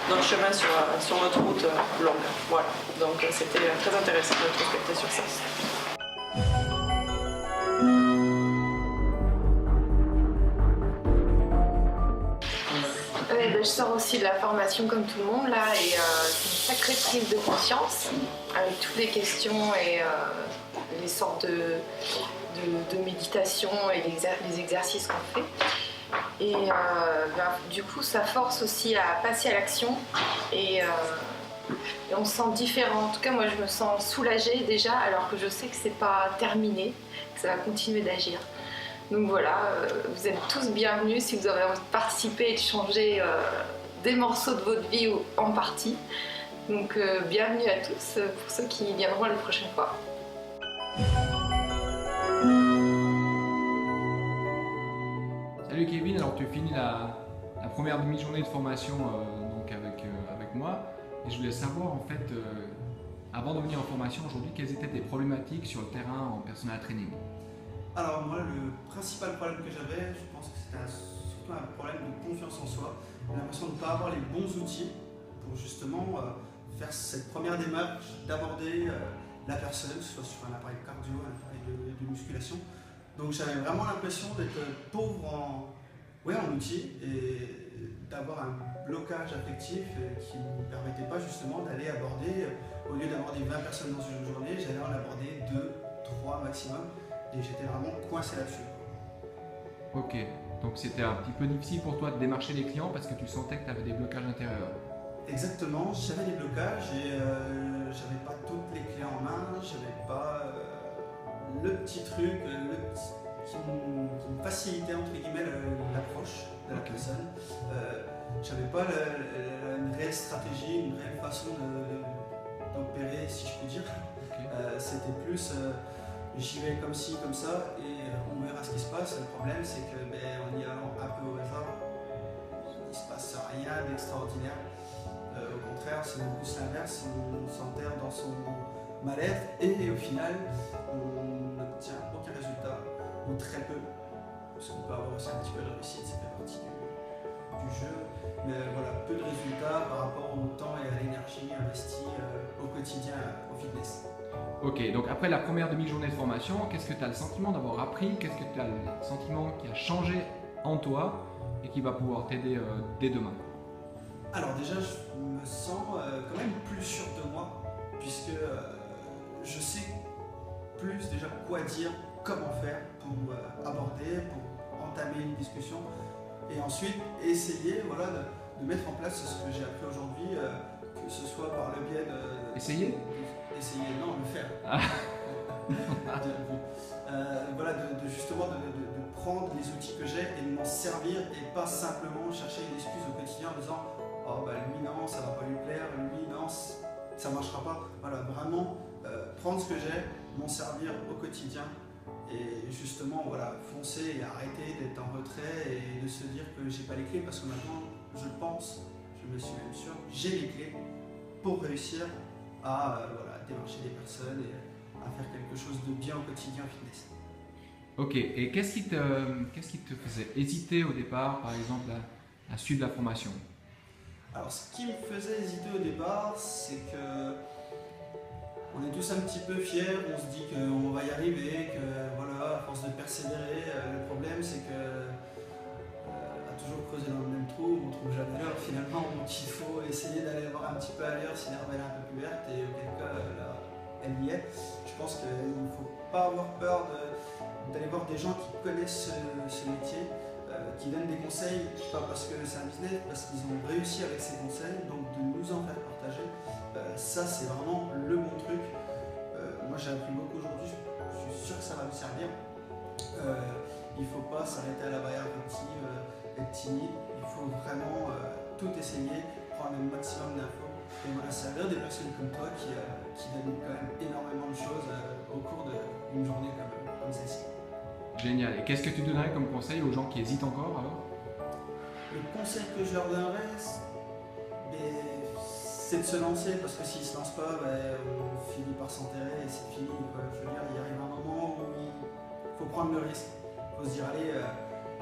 notre chemin sur notre route longue. Voilà. Donc c'était très intéressant de rétrospecter sur ça. Je sors aussi de la formation comme tout le monde là et c'est une sacrée prise de conscience avec toutes les questions et les sortes de méditation et les exercices qu'on fait. Et du coup ça force aussi à passer à l'action et on se sent différent. En tout cas moi je me sens soulagée déjà alors que je sais que c'est pas terminé, que ça va continuer d'agir. Donc voilà, vous êtes tous bienvenus si vous avez envie de participer et de changer des morceaux de votre vie ou en partie. Donc bienvenue à tous pour ceux qui viendront la prochaine fois. Salut Kevin, alors tu finis la première demi-journée de formation donc avec moi. Et je voulais savoir en fait, avant de venir en formation aujourd'hui, quelles étaient tes problématiques sur le terrain en personal training? Alors moi, le principal problème que j'avais, je pense que c'était surtout un problème de confiance en soi. J'ai l'impression de ne pas avoir les bons outils pour justement faire cette première démarche, d'aborder la personne, que ce soit sur un appareil cardio, un appareil de musculation. Donc j'avais vraiment l'impression d'être pauvre en outils et d'avoir un blocage affectif qui ne me permettait pas justement d'aller aborder, au lieu d'aborder 20 personnes dans une journée, j'allais en aborder 2, 3 maximum et j'étais vraiment coincé là-dessus. Ok, donc c'était un petit peu difficile pour toi de démarcher les clients parce que tu sentais que tu avais des blocages intérieurs. Exactement, j'avais des blocages et j'avais pas toutes les clés en main, j'avais pas le petit truc qui me facilitait entre guillemets l'approche de la personne. J'avais pas une réelle stratégie, une réelle façon d'opérer, si je peux dire. Okay. C'était plus j'y vais comme ci, comme ça et on verra ce qui se passe. Le problème c'est que en y allant un peu au hasard, il se passe rien d'extraordinaire. Au contraire, c'est plus l'inverse, on s'enterre dans son mal-être et au final, on n'obtient aucun résultat, ou très peu, parce qu'on peut avoir aussi un petit peu de réussite, ça fait partie du jeu, mais voilà, peu de résultats par rapport au temps et à l'énergie investie au quotidien au fitness. Ok, donc après la première demi-journée de formation, qu'est-ce que tu as le sentiment d'avoir appris? Qu'est-ce que tu as le sentiment qui a changé en toi et qui va pouvoir t'aider dès demain? Alors déjà, je me sens quand même plus sûr de moi, puisque je sais plus déjà quoi dire, comment faire pour aborder, pour entamer une discussion, et ensuite essayer de mettre en place ce que j'ai appris aujourd'hui, que ce soit par le biais de... Essayer, non, le faire. Ah. Justement de prendre les outils que j'ai et de m'en servir et pas simplement chercher une excuse au quotidien en disant oh lui non, ça va pas lui plaire, lui non, ça marchera pas. Voilà, vraiment prendre ce que j'ai, m'en servir au quotidien et justement foncer et arrêter d'être en retrait et de se dire que j'ai pas les clés parce que maintenant je pense, je me suis même sûr, j'ai les clés pour réussir à démarcher des personnes et à faire quelque chose de bien au quotidien en fitness. Ok, et qu'est-ce qui te faisait hésiter au départ, par exemple, à suivre la formation? Alors, ce qui me faisait hésiter au départ, c'est que on est tous un petit peu fiers, on se dit qu'on va y arriver, que à force de persévérer, le problème c'est que à toujours creuser dans le même trou, on trouve jamais l'heure finalement, donc il faut essayer d'aller voir un petit peu ailleurs si l'herbe est un peu plus verte et auquel cas là, elle y est. Je pense qu'il ne faut pas avoir peur d'aller voir des gens qui connaissent ce métier, qui donnent des conseils, pas parce que c'est un business, parce qu'ils ont réussi avec ces conseils, donc de nous en faire partager, ça c'est vraiment le bon truc. Moi j'ai appris beaucoup aujourd'hui, je suis sûr que ça va me servir. Il ne faut pas s'arrêter à la barrière active, être timide, il faut vraiment tout essayer, prendre le maximum d'infos et servir des personnes comme toi qui donnent quand même énormément de choses au cours d'une journée comme celle-ci. Génial. Et qu'est-ce que tu donnerais comme conseil aux gens qui hésitent encore alors? Le conseil que je leur donnerais, c'est de se lancer parce que s'ils ne se lancent pas, on finit par s'enterrer et c'est fini. Je veux dire, il arrive un moment où il faut prendre le risque. Il faut se dire, allez,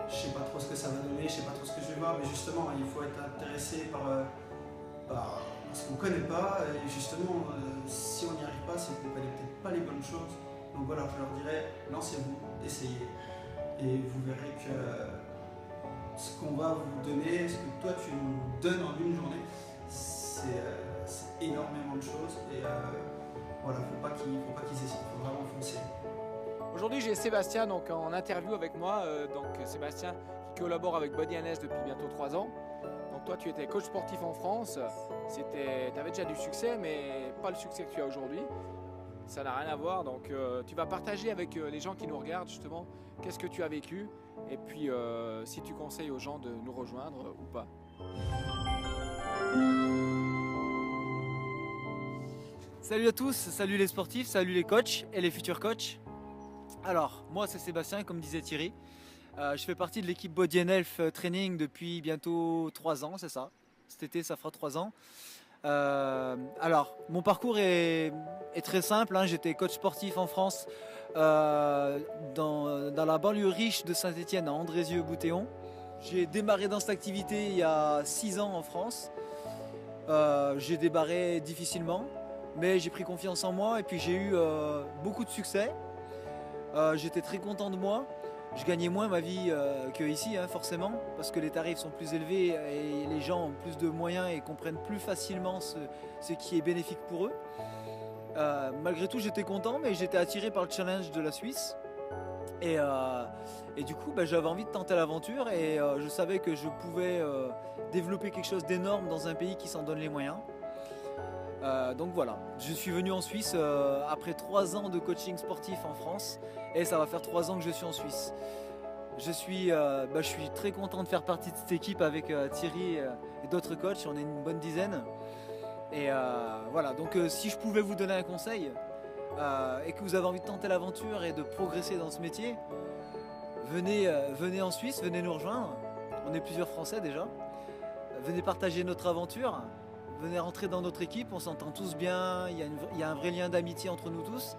je sais pas trop ce que ça va donner, je sais pas trop ce que je vais voir, mais justement, il faut être intéressé par ce qu'on ne connaît pas. Et justement, si on n'y arrive pas, c'est qu'on ne connaît peut-être pas les bonnes choses. Donc voilà, je leur dirais, lancez-vous, essayez. Et vous verrez que ce qu'on va vous donner, ce que toi tu nous donnes en une journée, c'est énormément de choses. Et voilà, faut pas qu'ils hésitent, il faut vraiment foncer. Aujourd'hui, j'ai Sébastien donc, en interview avec moi. Sébastien qui collabore avec Body NS depuis bientôt 3 ans. Donc toi, tu étais coach sportif en France. Tu avais déjà du succès, mais pas le succès que tu as aujourd'hui. Ça n'a rien à voir. Donc tu vas partager avec les gens qui nous regardent justement qu'est-ce que tu as vécu et puis si tu conseilles aux gens de nous rejoindre ou pas. Salut à tous, salut les sportifs, salut les coachs et les futurs coachs. Alors, moi c'est Sébastien, comme disait Thierry. Je fais partie de l'équipe Body and Health Training depuis bientôt 3 ans, c'est ça. Cet été, ça fera 3 ans. Alors, mon parcours est très simple. Hein. J'étais coach sportif en France dans la banlieue riche de Saint-Étienne, à Andrézieux-Boutéon. J'ai démarré dans cette activité il y a 6 ans en France. J'ai démarré difficilement, mais j'ai pris confiance en moi et puis j'ai eu beaucoup de succès. J'étais très content de moi. Je gagnais moins ma vie qu'ici, hein, forcément, parce que les tarifs sont plus élevés et les gens ont plus de moyens et comprennent plus facilement ce qui est bénéfique pour eux. Malgré tout, j'étais content, mais j'étais attiré par le challenge de la Suisse. Et du coup, j'avais envie de tenter l'aventure et je savais que je pouvais développer quelque chose d'énorme dans un pays qui s'en donne les moyens. Donc voilà, je suis venu en Suisse après 3 ans de coaching sportif en France et ça va faire 3 ans que je suis en Suisse. Je suis très content de faire partie de cette équipe avec Thierry et d'autres coachs, on est une bonne dizaine. Et voilà, donc si je pouvais vous donner un conseil et que vous avez envie de tenter l'aventure et de progresser dans ce métier, venez en Suisse, venez nous rejoindre. On est plusieurs Français déjà. Venez partager notre aventure. Venez rentrer dans notre équipe, on s'entend tous bien, il y a un vrai lien d'amitié entre nous tous.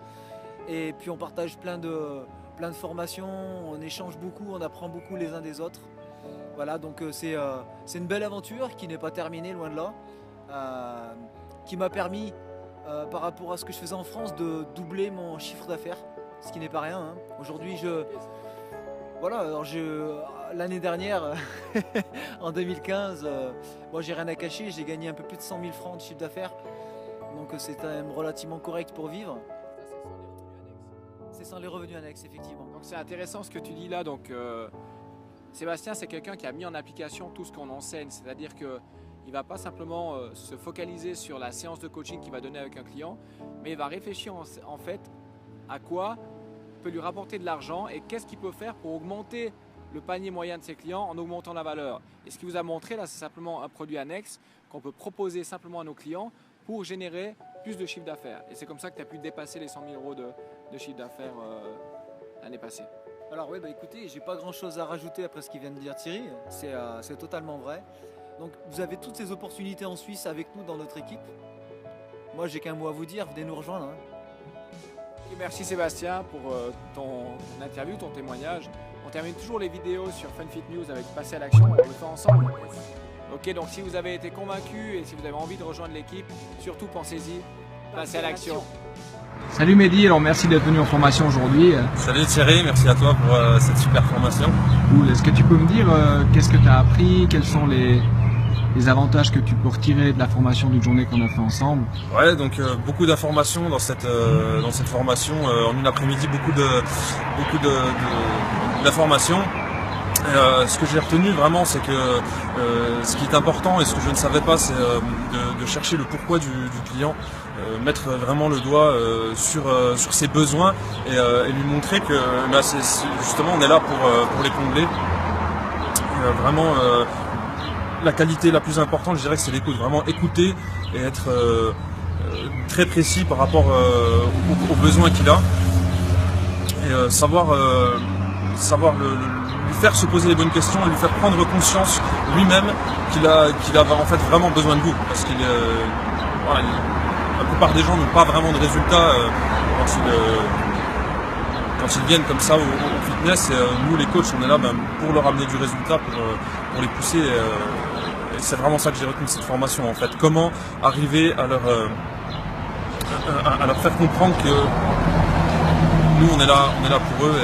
Et puis on partage plein de formations, on échange beaucoup, on apprend beaucoup les uns des autres. Voilà, donc c'est une belle aventure qui n'est pas terminée, loin de là, qui m'a permis, par rapport à ce que je faisais en France, de doubler mon chiffre d'affaires, ce qui n'est pas rien. Hein. Aujourd'hui, voilà, alors l'année dernière, en 2015, moi j'ai rien à cacher, j'ai gagné un peu plus de 100 000 francs de chiffre d'affaires. Donc c'est quand même relativement correct pour vivre. C'est sans les revenus annexes, effectivement. Donc c'est intéressant ce que tu dis là. Donc Sébastien, c'est quelqu'un qui a mis en application tout ce qu'on enseigne. C'est-à-dire qu'il ne va pas simplement se focaliser sur la séance de coaching qu'il va donner avec un client, mais il va réfléchir en fait à quoi peut lui rapporter de l'argent et qu'est-ce qu'il peut faire pour augmenter le panier moyen de ses clients en augmentant la valeur. Et ce qu'il vous a montré là, c'est simplement un produit annexe qu'on peut proposer simplement à nos clients pour générer plus de chiffre d'affaires. Et c'est comme ça que tu as pu dépasser les 100 000 € de chiffre d'affaires l'année passée. Alors oui, écoutez, j'ai pas grand chose à rajouter après ce qu'il vient de dire Thierry, c'est totalement vrai. Donc vous avez toutes ces opportunités en Suisse avec nous dans notre équipe. Moi j'ai qu'un mot à vous dire, venez nous rejoindre. Hein. Et merci Sébastien pour ton interview, ton témoignage. On termine toujours les vidéos sur FunFit News avec passer à l'action, on le fait ensemble. Ok, donc si vous avez été convaincu et si vous avez envie de rejoindre l'équipe, surtout pensez-y, passez à l'action. Salut Mehdi, alors merci d'être venu en formation aujourd'hui. Salut Thierry, merci à toi pour cette super formation. Cool, est-ce que tu peux me dire qu'est-ce que tu as appris, quels sont les avantages que tu peux retirer de la formation d'une journée qu'on a fait ensemble? Ouais, donc beaucoup d'informations dans cette formation, en une après-midi, beaucoup d'informations. Ce que j'ai retenu vraiment, c'est que ce qui est important et ce que je ne savais pas, c'est de chercher le pourquoi du client, mettre vraiment le doigt sur ses besoins et lui montrer que justement on est là pour les combler. Vraiment, la qualité la plus importante, je dirais que c'est l'écoute. Vraiment écouter et être très précis par rapport aux besoins qu'il a et savoir lui faire se poser les bonnes questions et lui faire prendre conscience lui-même qu'il a en fait vraiment besoin de vous, parce qu'il la plupart des gens n'ont pas vraiment de résultats quand ils viennent comme ça au fitness. Et nous les coachs, on est là pour leur amener du résultat, pour les pousser, et c'est vraiment ça que j'ai retenu de cette formation en fait. Comment arriver à leur faire comprendre que nous on est là pour eux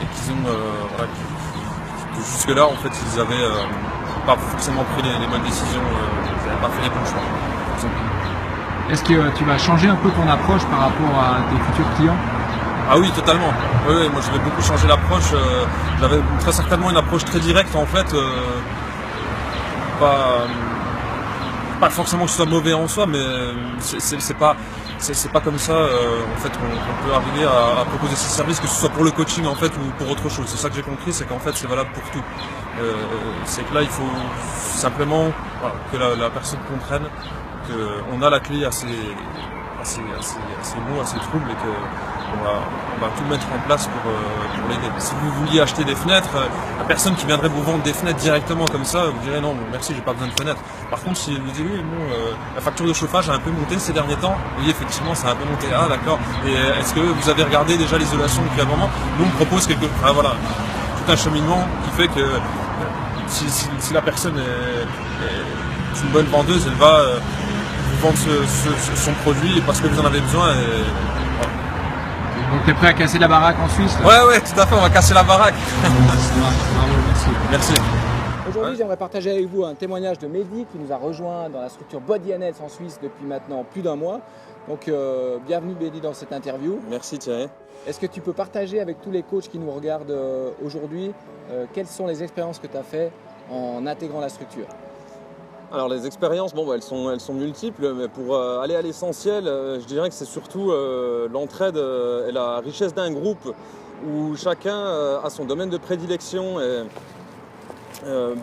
et qu'ils ont que jusque là en fait ils avaient pas forcément pris les bonnes décisions, ils n'avaient pas fait les bons choix. Est-ce que tu vas changer un peu ton approche par rapport à tes futurs clients? Ah oui, totalement. Oui, moi je vais beaucoup changer l'approche. J'avais très certainement une approche très directe en fait. Pas forcément que ce soit mauvais en soi, mais c'est pas comme ça en fait qu'on peut arriver à proposer ces services, que ce soit pour le coaching en fait ou pour autre chose. C'est ça que j'ai compris, c'est qu'en fait c'est valable pour tout. C'est que là il faut simplement que la personne comprenne qu'on a la clé à ces maux, à ces troubles, et on va tout mettre en place pour l'aider. Si vous vouliez acheter des fenêtres, la personne qui viendrait vous vendre des fenêtres directement comme ça, vous direz non, merci, j'ai pas besoin de fenêtres. Par contre, si vous dites oui, bon, la facture de chauffage a un peu monté ces derniers temps, oui, effectivement, ça a un peu monté. Ah, d'accord. Et est-ce que vous avez regardé déjà l'isolation depuis un moment? Nous, on propose voilà, tout un cheminement qui fait que si la personne est une bonne vendeuse, elle va vous vendre son produit parce que vous en avez besoin. Donc tu es prêt à casser la baraque en Suisse là? Ouais, tout à fait, on va casser la baraque. Merci. Aujourd'hui, j'aimerais partager avec vous un témoignage de Mehdi qui nous a rejoint dans la structure Body&Health en Suisse depuis maintenant plus d'un mois. Donc bienvenue Mehdi dans cette interview. Merci Thierry. Est-ce que tu peux partager avec tous les coachs qui nous regardent aujourd'hui quelles sont les expériences que tu as faites en intégrant la structure? Alors les expériences, elles sont multiples, mais pour aller à l'essentiel, je dirais que c'est surtout l'entraide et la richesse d'un groupe où chacun a son domaine de prédilection et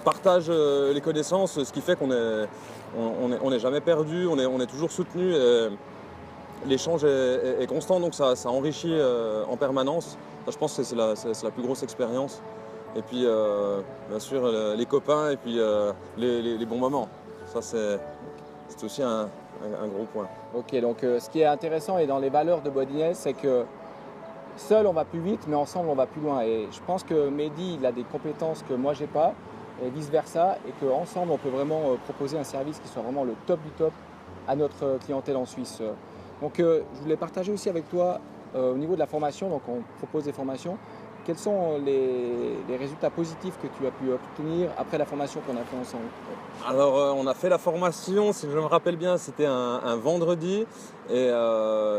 partage les connaissances, ce qui fait qu'on n'est jamais perdu, on est toujours soutenu. L'échange est constant, donc ça enrichit en permanence. Ça, je pense que c'est la plus grosse expérience. Et puis, bien sûr, les copains et puis les bons moments. Ça, c'est aussi un gros point. Ok, donc ce qui est intéressant et dans les valeurs de Body&Health, c'est que seul on va plus vite, mais ensemble on va plus loin. Et je pense que Mehdi, il a des compétences que moi j'ai pas, et vice versa, et qu'ensemble on peut vraiment proposer un service qui soit vraiment le top du top à notre clientèle en Suisse. Donc je voulais partager aussi avec toi au niveau de la formation, donc on propose des formations. Quels sont les résultats positifs que tu as pu obtenir après la formation qu'on a fait ensemble? Alors on a fait la formation, si je me rappelle bien, c'était un vendredi et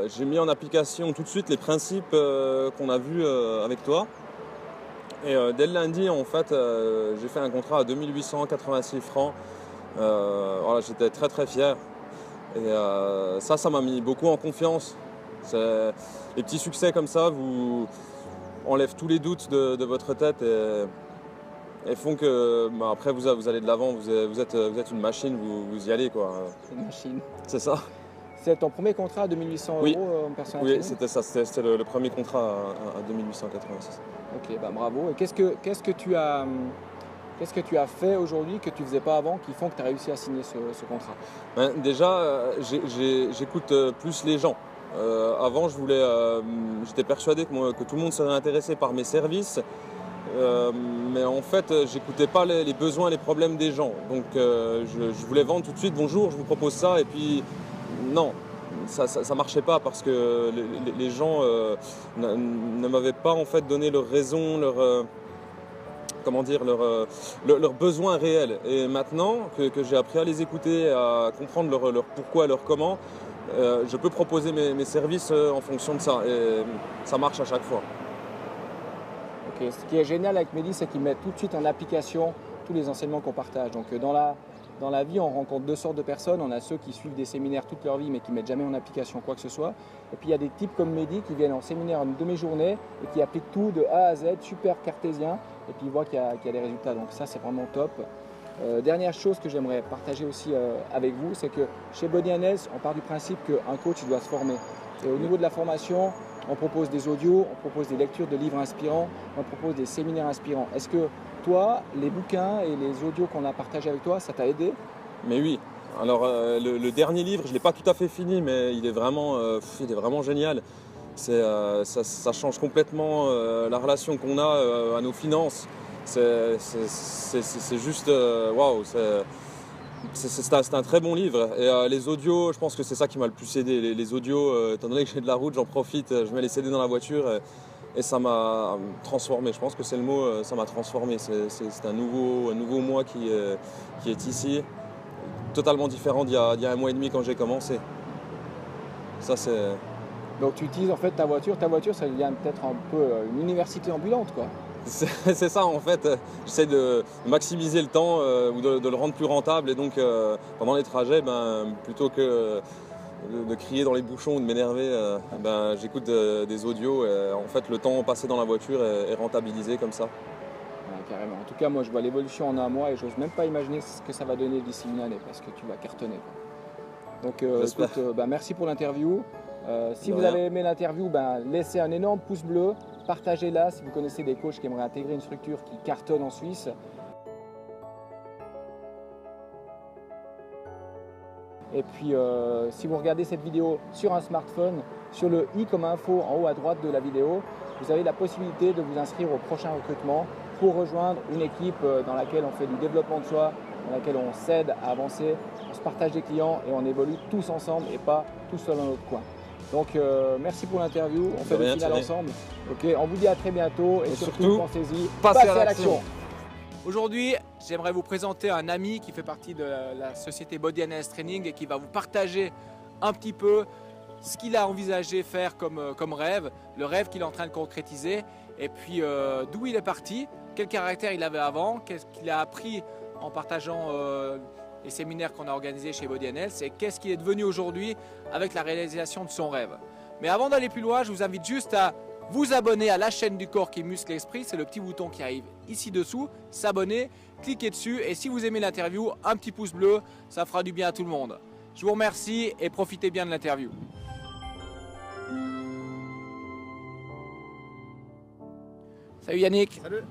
j'ai mis en application tout de suite les principes qu'on a vus avec toi. Et dès le lundi, en fait, j'ai fait un contrat à 2886 francs. Voilà, j'étais très très fier. Et ça m'a mis beaucoup en confiance. Les petits succès comme ça vous enlèvent tous les doutes de votre tête et font que après vous allez de l'avant, vous êtes une machine, vous y allez quoi. Une machine. C'est ça. C'est ton premier contrat à 2800 € en personnel? Oui, c'était ça, c'était le premier contrat à 2886. Ok, bravo. Et qu'est-ce que tu as fait aujourd'hui que tu ne faisais pas avant qui font que tu as réussi à signer ce contrat? Déjà, j'écoute plus les gens. Avant, j'étais persuadé que tout le monde serait intéressé par mes services, mais en fait, j'écoutais pas les besoins, les problèmes des gens. Donc, je voulais vendre tout de suite. Bonjour, je vous propose ça, et puis non, ça marchait pas parce que les gens ne m'avaient pas en fait donné leur raison, leurs besoins réels. Et maintenant que j'ai appris à les écouter, à comprendre leur pourquoi, leur comment, je peux proposer mes services en fonction de ça et ça marche à chaque fois. Ok, ce qui est génial avec Mehdi, c'est qu'il met tout de suite en application tous les enseignements qu'on partage. Donc dans la vie, on rencontre deux sortes de personnes. On a ceux qui suivent des séminaires toute leur vie mais qui ne mettent jamais en application quoi que ce soit. Et puis il y a des types comme Mehdi qui viennent en séminaire une demi-journée et qui appliquent tout de A à Z, super cartésien, et puis ils voient qu'il y a des résultats. Donc ça, c'est vraiment top. Dernière chose que j'aimerais partager aussi avec vous, c'est que chez Body&Health, on part du principe qu'un coach doit se former. Et au niveau de la formation, on propose des audios, on propose des lectures de livres inspirants, on propose des séminaires inspirants. Est-ce que toi, les bouquins et les audios qu'on a partagés avec toi, ça t'a aidé? Mais oui. Alors le dernier livre, je ne l'ai pas tout à fait fini, mais il est vraiment génial. Ça change complètement la relation qu'on a à nos finances. C'est juste waouh, c'est un très bon livre. Et les audios, je pense que c'est ça qui m'a le plus aidé. Les audios, étant donné que j'ai de la route, j'en profite, je mets les CD dans la voiture et ça m'a transformé. Je pense que c'est le mot, ça m'a transformé. C'est un nouveau moi qui est ici, totalement différent d'il y a un mois et demi quand j'ai commencé. Ça c'est. Donc tu utilises en fait ta voiture, ça devient peut-être un peu une université ambulante quoi. C'est ça en fait, j'essaie de maximiser le temps ou de le rendre plus rentable et donc pendant les trajets, plutôt que de crier dans les bouchons ou de m'énerver, j'écoute des audios et en fait le temps passé dans la voiture est rentabilisé comme ça. Ouais, carrément. En tout cas moi je vois l'évolution en un mois et j'ose même pas imaginer ce que ça va donner d'ici une année parce que tu vas cartonner. Donc écoute, merci pour l'interview. Si vous avez aimé l'interview, laissez un énorme pouce bleu, partagez-la si vous connaissez des coachs qui aimeraient intégrer une structure qui cartonne en Suisse. Et puis, si vous regardez cette vidéo sur un smartphone, sur le i comme info en haut à droite de la vidéo, vous avez la possibilité de vous inscrire au prochain recrutement pour rejoindre une équipe dans laquelle on fait du développement de soi, dans laquelle on s'aide à avancer, on se partage des clients et on évolue tous ensemble et pas tout seul dans notre coin. Donc merci pour l'interview, on fait le final ensemble. Ok, on vous dit à très bientôt et surtout pensez-y, passez à l'action. Aujourd'hui, j'aimerais vous présenter un ami qui fait partie de la société Body Analysis Training et qui va vous partager un petit peu ce qu'il a envisagé faire comme rêve, le rêve qu'il est en train de concrétiser et puis d'où il est parti, quel caractère il avait avant, qu'est-ce qu'il a appris en partageant les séminaires qu'on a organisés chez Body Analysis et qu'est-ce qu'il est devenu aujourd'hui avec la réalisation de son rêve. Mais avant d'aller plus loin, je vous invite juste à vous abonner à la chaîne du corps qui muscle l'esprit, c'est le petit bouton qui arrive ici dessous, s'abonner, cliquez dessus et si vous aimez l'interview, un petit pouce bleu, ça fera du bien à tout le monde. Je vous remercie et profitez bien de l'interview. Salut Yannick. Salut.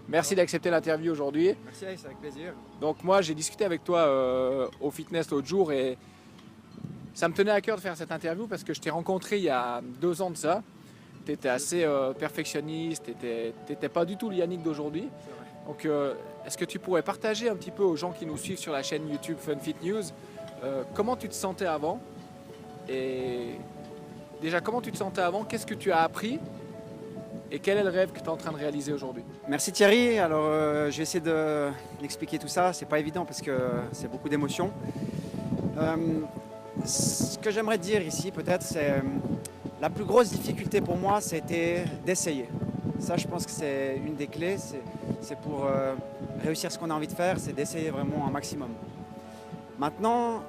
Merci d'accepter l'interview aujourd'hui. Merci Aïs, avec plaisir. Donc moi j'ai discuté avec toi au fitness l'autre jour et ça me tenait à cœur de faire cette interview parce que je t'ai rencontré il y a 2 ans de ça. Tu étais assez perfectionniste, tu n'étais pas du tout le Yannick d'aujourd'hui. Donc est-ce que tu pourrais partager un petit peu aux gens qui nous suivent sur la chaîne YouTube FunFit News comment tu te sentais avant et déjà comment tu te sentais avant, qu'est-ce que tu as appris et quel est le rêve que tu es en train de réaliser aujourd'hui? Merci Thierry, alors je vais essayer d'expliquer tout ça, c'est pas évident parce que c'est beaucoup d'émotions. Ce que j'aimerais dire ici peut-être c'est la plus grosse difficulté pour moi c'était d'essayer. Ça je pense que c'est une des clés, c'est pour réussir ce qu'on a envie de faire, c'est d'essayer vraiment un maximum. Maintenant,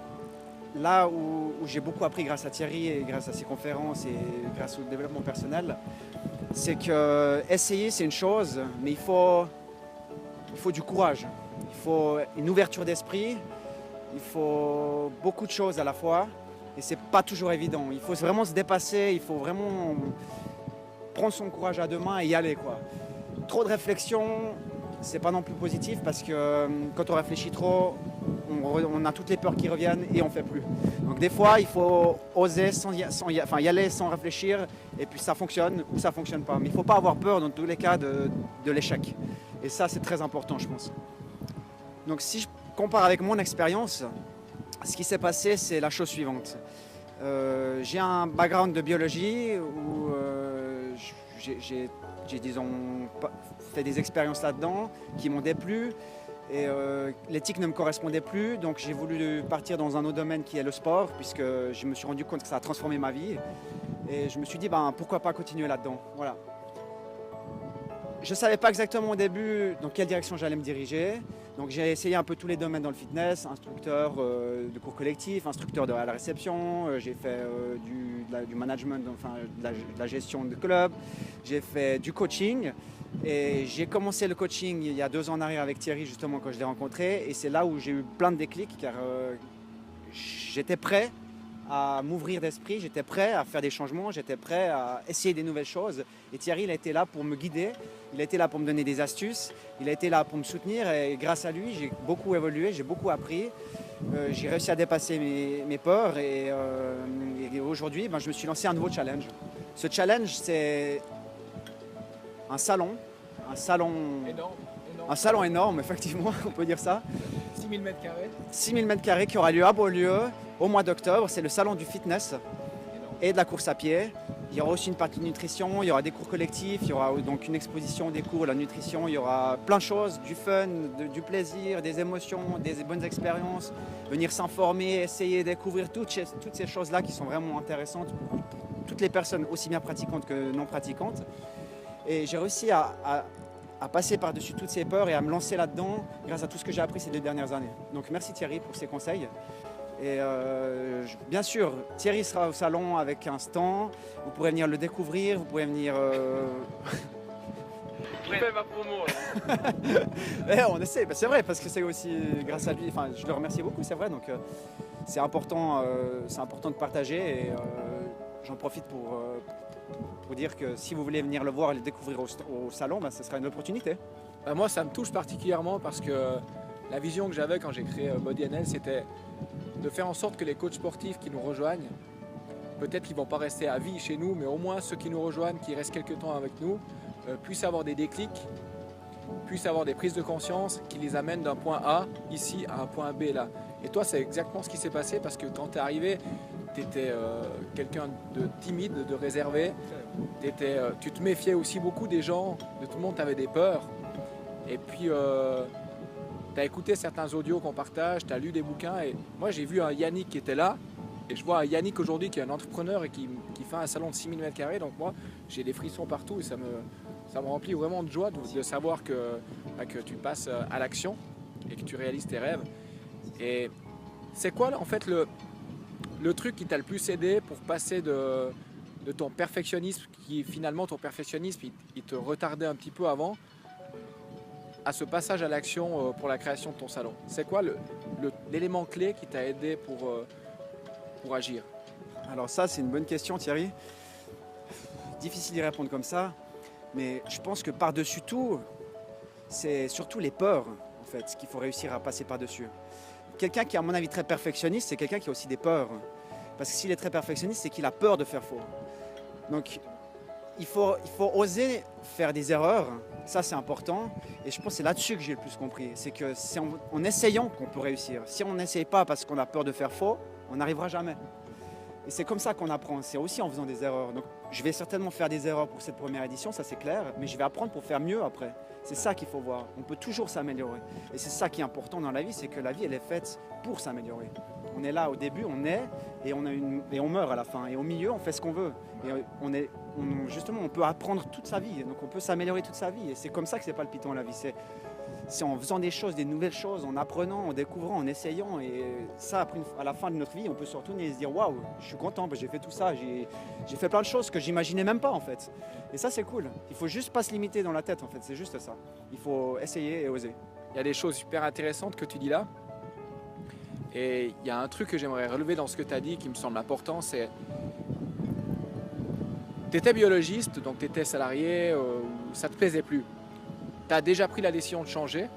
là où j'ai beaucoup appris grâce à Thierry et grâce à ses conférences et grâce au développement personnel, c'est que essayer c'est une chose, mais il faut du courage, il faut une ouverture d'esprit, il faut beaucoup de choses à la fois et c'est pas toujours évident. Il faut vraiment se dépasser, il faut vraiment prendre son courage à 2 mains et y aller quoi. Trop de réflexion, c'est pas non plus positif parce que quand on réfléchit trop, on a toutes les peurs qui reviennent et on fait plus. Donc des fois, il faut oser y aller sans réfléchir et puis ça fonctionne ou ça fonctionne pas. Mais il ne faut pas avoir peur dans tous les cas de l'échec. Et ça, c'est très important, je pense. Donc si je compare avec mon expérience, ce qui s'est passé, c'est la chose suivante. J'ai un background de biologie où j'ai disons, fait des expériences là-dedans qui m'ont déplu. Et l'éthique ne me correspondait plus, donc j'ai voulu partir dans un autre domaine qui est le sport, puisque je me suis rendu compte que ça a transformé ma vie. Et je me suis dit, pourquoi pas continuer là-dedans. Voilà. Je ne savais pas exactement au début dans quelle direction j'allais me diriger. Donc j'ai essayé un peu tous les domaines dans le fitness, instructeur de cours collectifs, instructeur à la réception, j'ai fait du management, enfin de la gestion de club, j'ai fait du coaching. Et j'ai commencé le coaching il y a 2 ans en arrière avec Thierry justement quand je l'ai rencontré et c'est là où j'ai eu plein de déclics car j'étais prêt à m'ouvrir d'esprit, j'étais prêt à faire des changements, j'étais prêt à essayer des nouvelles choses et Thierry il a été là pour me guider, il a été là pour me donner des astuces, il a été là pour me soutenir et grâce à lui j'ai beaucoup évolué, j'ai beaucoup appris, j'ai réussi à dépasser mes peurs et aujourd'hui je me suis lancé un nouveau challenge. Ce challenge c'est un salon énorme, effectivement, on peut dire ça. 6000 m². 6000 m² qui aura lieu à Beaulieu au mois d'octobre. C'est le salon du fitness et de la course à pied. Il y aura aussi une partie de nutrition, il y aura des cours collectifs, il y aura donc une exposition des cours, la nutrition, il y aura plein de choses, du fun, du plaisir, des émotions, des bonnes expériences. Venir s'informer, essayer de découvrir toutes ces choses-là qui sont vraiment intéressantes pour toutes les personnes aussi bien pratiquantes que non pratiquantes. Et j'ai réussi à passer par-dessus toutes ces peurs et à me lancer là-dedans grâce à tout ce que j'ai appris ces 2 dernières années. Donc merci Thierry pour ses conseils. Et bien sûr, Thierry sera au salon avec un stand, vous pourrez venir le découvrir, vous pourrez venir... Je fais ma promo. On essaie, c'est vrai, parce que c'est aussi grâce à lui, enfin je le remercie beaucoup, c'est vrai, donc c'est important de partager. Et, j'en profite pour dire que si vous voulez venir le voir et le découvrir au salon, ce sera une opportunité. Moi, ça me touche particulièrement parce que la vision que j'avais quand j'ai créé Body NL, c'était de faire en sorte que les coachs sportifs qui nous rejoignent, peut-être qu'ils ne vont pas rester à vie chez nous, mais au moins ceux qui nous rejoignent, qui restent quelques temps avec nous, puissent avoir des déclics, puissent avoir des prises de conscience qui les amènent d'un point A ici à un point B là. Et toi, c'est exactement ce qui s'est passé parce que quand tu es arrivé, tu étais quelqu'un de timide, de réservé, tu te méfiais aussi beaucoup des gens, de tout le monde, tu avais des peurs. Et puis, tu as écouté certains audios qu'on partage, tu as lu des bouquins. Et moi, j'ai vu un Yannick qui était là. Et je vois un Yannick aujourd'hui qui est un entrepreneur et qui fait un salon de 6000 m². Donc moi, j'ai des frissons partout et ça me remplit vraiment de joie de savoir que tu passes à l'action et que tu réalises tes rêves. Et c'est quoi, en fait, le truc qui t'a le plus aidé pour passer de ton perfectionnisme, qui finalement, ton perfectionnisme, il te retardait un petit peu avant, à ce passage à l'action pour la création de ton salon? C'est quoi l'élément clé qui t'a aidé pour agir? Alors ça, c'est une bonne question, Thierry. Difficile d'y répondre comme ça, mais je pense que par-dessus tout, c'est surtout les peurs, en fait, qu'il faut réussir à passer par-dessus. Quelqu'un qui est, à mon avis, très perfectionniste, c'est quelqu'un qui a aussi des peurs. Parce que s'il est très perfectionniste, c'est qu'il a peur de faire faux. Donc, il faut oser faire des erreurs, ça c'est important. Et je pense que c'est là-dessus que j'ai le plus compris. C'est que c'est en essayant qu'on peut réussir. Si on n'essaye pas parce qu'on a peur de faire faux, on n'arrivera jamais. Et c'est comme ça qu'on apprend, c'est aussi en faisant des erreurs. Donc je vais certainement faire des erreurs pour cette première édition, ça c'est clair, mais je vais apprendre pour faire mieux après. C'est ça qu'il faut voir, on peut toujours s'améliorer. Et c'est ça qui est important dans la vie, c'est que la vie elle est faite pour s'améliorer. On est là au début, on est, et on meurt à la fin. Et au milieu, on fait ce qu'on veut. Et justement, on peut apprendre toute sa vie, donc on peut s'améliorer toute sa vie. Et c'est comme ça que c'est palpitant la vie. C'est en faisant des choses, des nouvelles choses, en apprenant, en découvrant, en essayant. Et ça, après, à la fin de notre vie, on peut se retourner et se dire « Waouh, je suis content, j'ai fait tout ça, j'ai fait plein de choses que j'imaginais même pas en fait. » Et ça, c'est cool. Il faut juste pas se limiter dans la tête en fait, c'est juste ça. Il faut essayer et oser. Il y a des choses super intéressantes que tu dis là. Et il y a un truc que j'aimerais relever dans ce que tu as dit qui me semble important, c'est... Tu étais biologiste, donc tu étais salarié, ça te plaisait plus. Tu as déjà pris la décision de changer.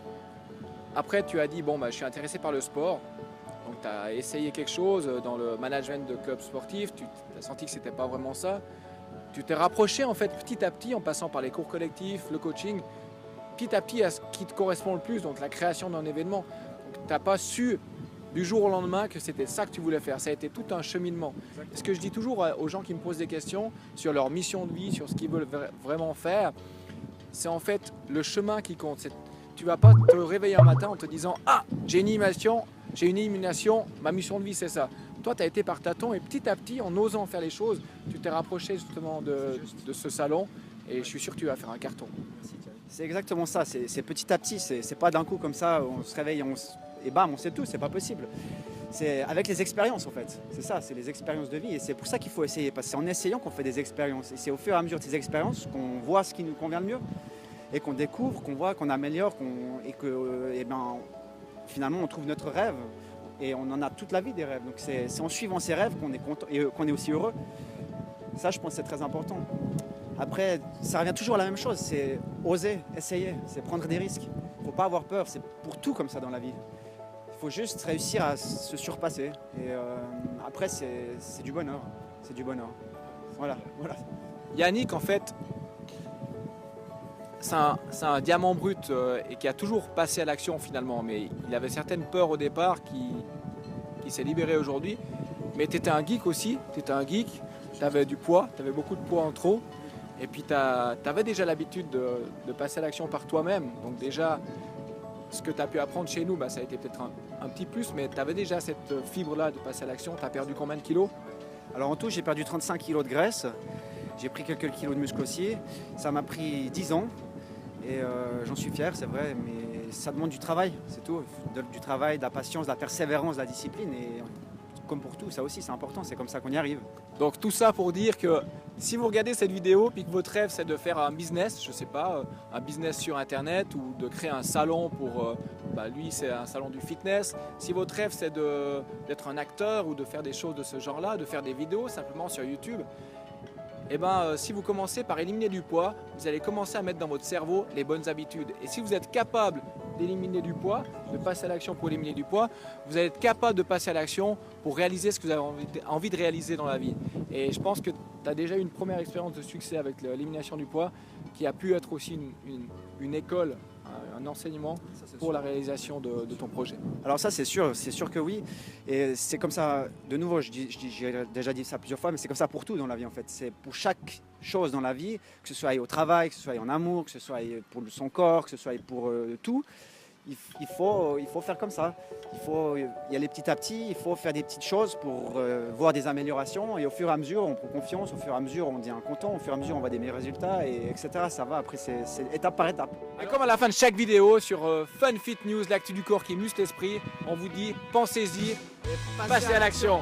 Après, tu as dit, bon, je suis intéressé par le sport. Donc, tu as essayé quelque chose dans le management de clubs sportifs. Tu as senti que ce n'était pas vraiment ça. Tu t'es rapproché, en fait, petit à petit, en passant par les cours collectifs, le coaching, petit à petit à ce qui te correspond le plus, donc la création d'un événement. Donc, tu n'as pas su du jour au lendemain que c'était ça que tu voulais faire. Ça a été tout un cheminement. Ce que je dis toujours aux gens qui me posent des questions sur leur mission de vie, sur ce qu'ils veulent vraiment faire, c'est en fait le chemin qui compte. Tu ne vas pas te réveiller un matin en te disant « Ah, j'ai une illumination, ma mission de vie c'est ça ». Toi, tu as été par tâtons et petit à petit, en osant faire les choses, tu t'es rapproché justement de ce salon et je suis sûr que tu vas faire un carton. C'est exactement ça, c'est petit à petit, c'est pas d'un coup comme ça, on se réveille et bam, on sait tout, c'est pas possible. C'est avec les expériences en fait, c'est ça, c'est les expériences de vie et c'est pour ça qu'il faut essayer, parce que c'est en essayant qu'on fait des expériences et c'est au fur et à mesure de ces expériences qu'on voit ce qui nous convient le mieux et qu'on découvre, qu'on voit, qu'on améliore et que finalement on trouve notre rêve et on en a toute la vie des rêves, donc c'est en suivant ces rêves qu'on est content et qu'on est aussi heureux. Ça je pense que c'est très important. Après, ça revient toujours à la même chose, c'est oser, essayer, c'est prendre des risques. Il ne faut pas avoir peur, c'est pour tout comme ça dans la vie. Il faut juste réussir à se surpasser. Et après, c'est du bonheur. C'est du bonheur. Voilà. Yannick, en fait, c'est un diamant brut et qui a toujours passé à l'action finalement. Mais il avait certaines peurs au départ qui s'est libéré aujourd'hui. Mais tu étais un geek aussi. Tu étais un geek. Tu avais du poids. Tu avais beaucoup de poids en trop. Et puis tu avais déjà l'habitude de passer à l'action par toi-même. Donc déjà, ce que tu as pu apprendre chez nous, ça a été peut-être un petit plus, mais tu avais déjà cette fibre-là de passer à l'action. Tu as perdu combien de kilos? Alors en tout, j'ai perdu 35 kilos de graisse. J'ai pris quelques kilos de muscle aussi. Ça m'a pris 10 ans. Et j'en suis fier, c'est vrai, mais ça demande du travail, c'est tout. Du travail, de la patience, de la persévérance, de la discipline. Et comme pour tout, ça aussi, c'est important. C'est comme ça qu'on y arrive. Donc tout ça pour dire que si vous regardez cette vidéo puis que votre rêve c'est de faire un business, je sais pas, un business sur internet ou de créer un salon pour bah, lui c'est un salon du fitness. Si votre rêve c'est d'être un acteur ou de faire des choses de ce genre-là, de faire des vidéos simplement sur YouTube, et ben, si vous commencez par éliminer du poids, vous allez commencer à mettre dans votre cerveau les bonnes habitudes. Et si vous êtes capable d'éliminer du poids, de passer à l'action pour éliminer du poids, vous allez être capable de passer à l'action pour réaliser ce que vous avez envie de réaliser dans la vie. Et je pense que tu as déjà eu une première expérience de succès avec l'élimination du poids qui a pu être aussi une école, un enseignement pour la réalisation de ton projet. Alors ça c'est sûr que oui. Et c'est comme ça, de nouveau, j'ai déjà dit ça plusieurs fois, mais c'est comme ça pour tout dans la vie en fait. C'est pour chaque chose dans la vie, que ce soit au travail, que ce soit en amour, que ce soit pour son corps, que ce soit pour tout. Il faut faire comme ça. Il faut y aller petit à petit, il faut faire des petites choses pour voir des améliorations et au fur et à mesure on prend confiance, au fur et à mesure on devient content, au fur et à mesure on voit des meilleurs résultats et etc. Ça va, après c'est étape par étape. Et comme à la fin de chaque vidéo sur Fun Fit News, l'actu du corps qui muscle l'esprit, on vous dit pensez-y et passez à l'action.